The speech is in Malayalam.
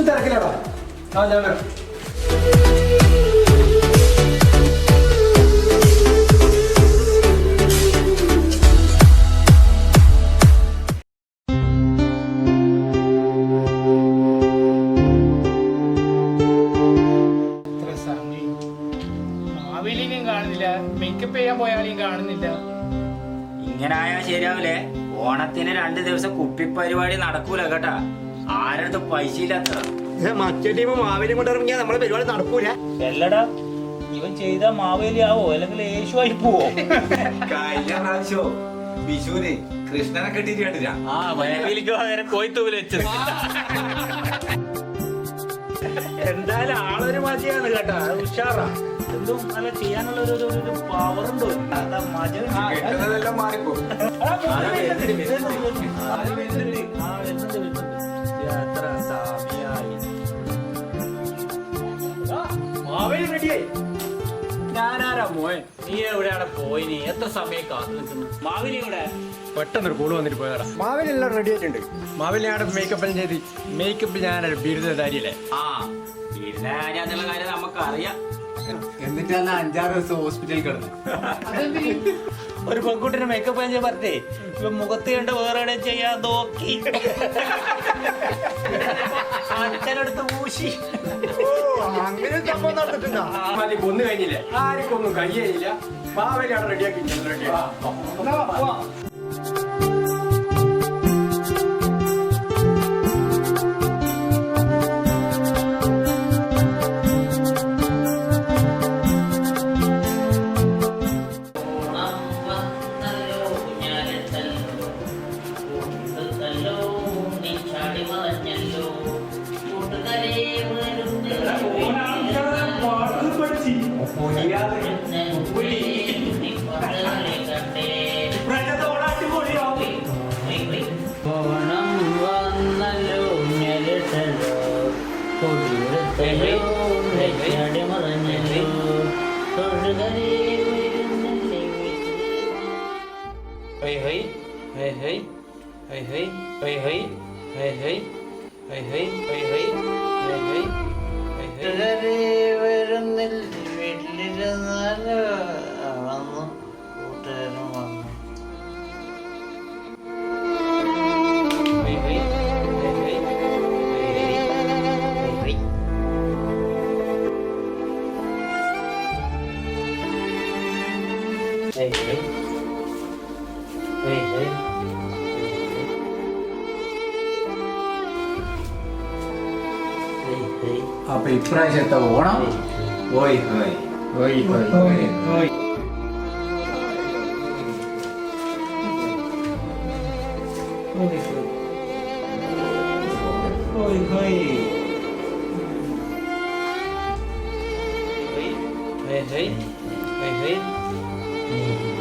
കുറച്ച് തിരക്കിലാടാ. ഞാൻ വരാം. കാണുന്നില്ല, മേക്കപ്പ് ചെയ്യാൻ പോയാലും കാണുന്നില്ല. ഇങ്ങനെ ആയാ ശരിയാവില്ലേ? ഓണത്തിന് 2 ദിവസം കുപ്പിപ്പരിപാടി നടക്കൂല കേട്ടാ. ആരടുത്ത് പൈസ ഇല്ലാത്ത മറ്റേ ടീം മാവേലി കൊണ്ടിറങ്ങിയാ നമ്മളെ പരിപാടി നടക്കൂല. അല്ലടാ, ഇവൻ ചെയ്ത മാവേലി ആവോ അല്ലെങ്കിൽ യേശു ആയി പോവോ? കഴിഞ്ഞ പ്രാവശ്യോ വിഷുവിന് കൃഷ്ണനെ കെട്ടിട്ട് കണ്ടില്ല. ആ മാവേലിക്ക് പകരം കോയിത്തൂല് വെച്ചത്. എന്തായാലും ആളൊരു മതിയാണ് കേട്ടാ, ഉഷാറാ. എന്തും നല്ല ചെയ്യാനുള്ള ഒരു പവർ ഉണ്ടോ? കെട്ടുന്നതെല്ലാം മാറിപ്പോ. ഞാനാരാ മോൻ? നീ എവിടെയാണ് പോയി? നീ എത്ര സമയം കാത്തു നിൽക്കുന്നു? മാവിനി ഇവിടെ പെട്ടെന്നൊരു കോള് വന്നിട്ട് പോയതാ. മാവേലിയെല്ലാം റെഡി ആയിട്ടുണ്ട്. മാവേലി ഞാൻ മേക്കപ്പെല്ലാം ചെയ്ത് മേക്കപ്പ് ഞാനൊരു ബിരുദധാരിയല്ലേ. ആ ബിരുദാചാര്യത്തിലുള്ള കാര്യം നമുക്കറിയാം. എന്നിട്ട് 5-6 ദിവസം ഹോസ്പിറ്റലിൽ കിടന്നു. ഒരു പെൺകുട്ടിനെ മേക്കപ്പ് ചെയ്യാൻ പറഞ്ഞേ ഇവ മുഖത്ത് കണ്ട് വേറെ എവിടെയും ചെയ്യാൻ നോക്കി അച്ഛനടുത്ത് ഊശി. അങ്ങനെ സംഭവം നടന്നിട്ടുണ്ടോ? മതി, കൊന്നു കഴിഞ്ഞില്ലേ? ആർക്കൊന്നും കഴിയില്ല. മാവേലിയാണ് റെഡിയാക്കി റെഡി. അപ്പൊ ഇപ്രാവശ്യത്തെ ഓണം ഓയ് ഹോയ് ഓയ് ഹോയ് ഓയ് ഹോയ്. Hey, hey, hey, hey.